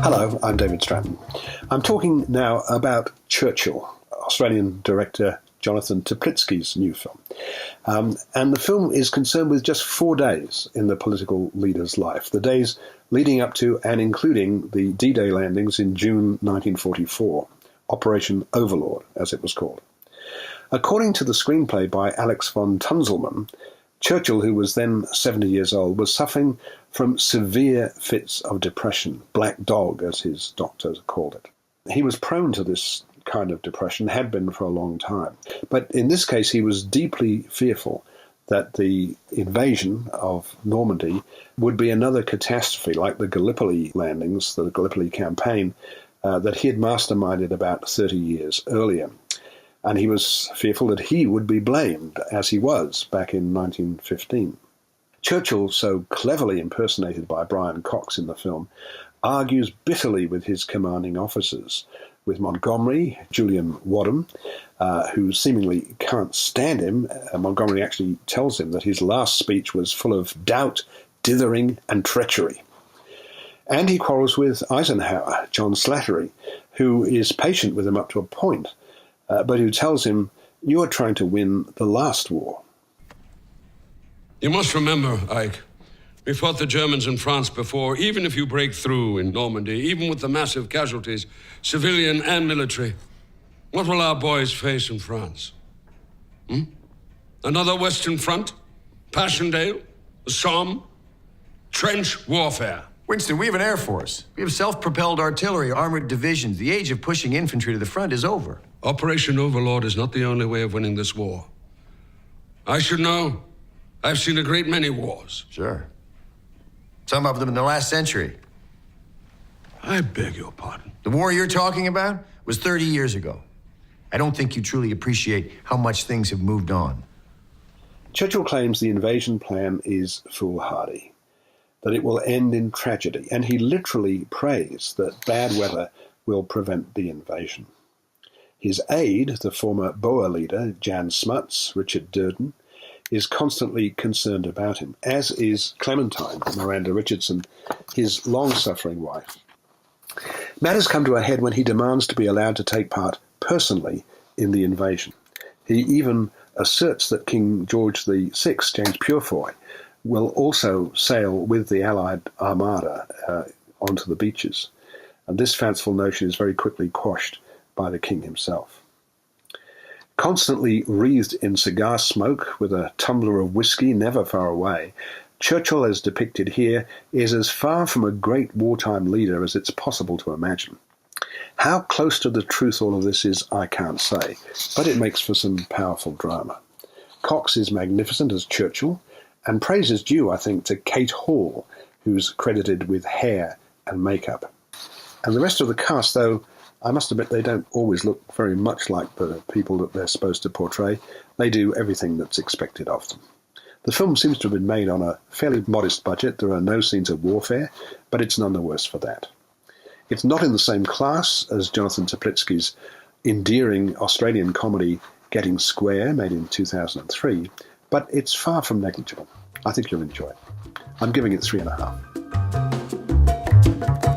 Hello, I'm David Stratton. I'm talking now about Churchill, Australian director Jonathan Teplitzky's new film. And the film is concerned with just 4 days in the political leader's life, the days leading up to and including the D-Day landings in June 1944, Operation Overlord, as it was called. According to the screenplay by Alex von Tunzelmann, Churchill, who was then 70 years old, was suffering from severe fits of depression, black dog, as his doctors called it. He was prone to this kind of depression, had been for a long time. But in this case, he was deeply fearful that the invasion of Normandy would be another catastrophe like the Gallipoli landings, the Gallipoli campaign, that he had masterminded about 30 years earlier. And he was fearful that he would be blamed, as he was back in 1915. Churchill, so cleverly impersonated by Brian Cox in the film, argues bitterly with his commanding officers, with Montgomery, Julian Wadham, who seemingly can't stand him. Montgomery actually tells him that his last speech was full of doubt, dithering, and treachery. And he quarrels with Eisenhower, John Slattery, who is patient with him up to a point, but who tells him, "You are trying to win the last war." You must remember, Ike, we fought the Germans in France before. Even if you break through in Normandy, even with the massive casualties, civilian and military, what will our boys face in France? Another Western Front? Passchendaele? The Somme? Trench warfare? Winston, we have an air force. We have self-propelled artillery, armored divisions. The age of pushing infantry to the front is over. Operation Overlord is not the only way of winning this war. I should know. I've seen a great many wars. Sure. Some of them in the last century. I beg your pardon. The war you're talking about was 30 years ago. I don't think you truly appreciate how much things have moved on. Churchill claims the invasion plan is foolhardy, that it will end in tragedy, and he literally prays that bad weather will prevent the invasion. His aide, the former Boer leader, Jan Smuts, Richard Durden, is constantly concerned about him, as is Clementine, Miranda Richardson, his long-suffering wife. Matters come to a head when he demands to be allowed to take part personally in the invasion. He even asserts that King George VI, James Purefoy, will also sail with the Allied armada onto the beaches. And this fanciful notion is very quickly quashed by the king himself. Constantly wreathed in cigar smoke, with a tumbler of whiskey never far away, Churchill, as depicted here, is as far from a great wartime leader as it's possible to imagine. How close to the truth all of this is, I can't say, but it makes for some powerful drama. Cox is magnificent as Churchill, and praise is due, I think, to Kate Hall, who's credited with hair and makeup. And the rest of the cast, though, I must admit they don't always look very much like the people that they're supposed to portray. They do everything that's expected of them. The film seems to have been made on a fairly modest budget. There are no scenes of warfare, but it's none the worse for that. It's not in the same class as Jonathan Teplitzky's endearing Australian comedy Getting Square, made in 2003, but it's far from negligible. I think you'll enjoy it. I'm giving it 3.5.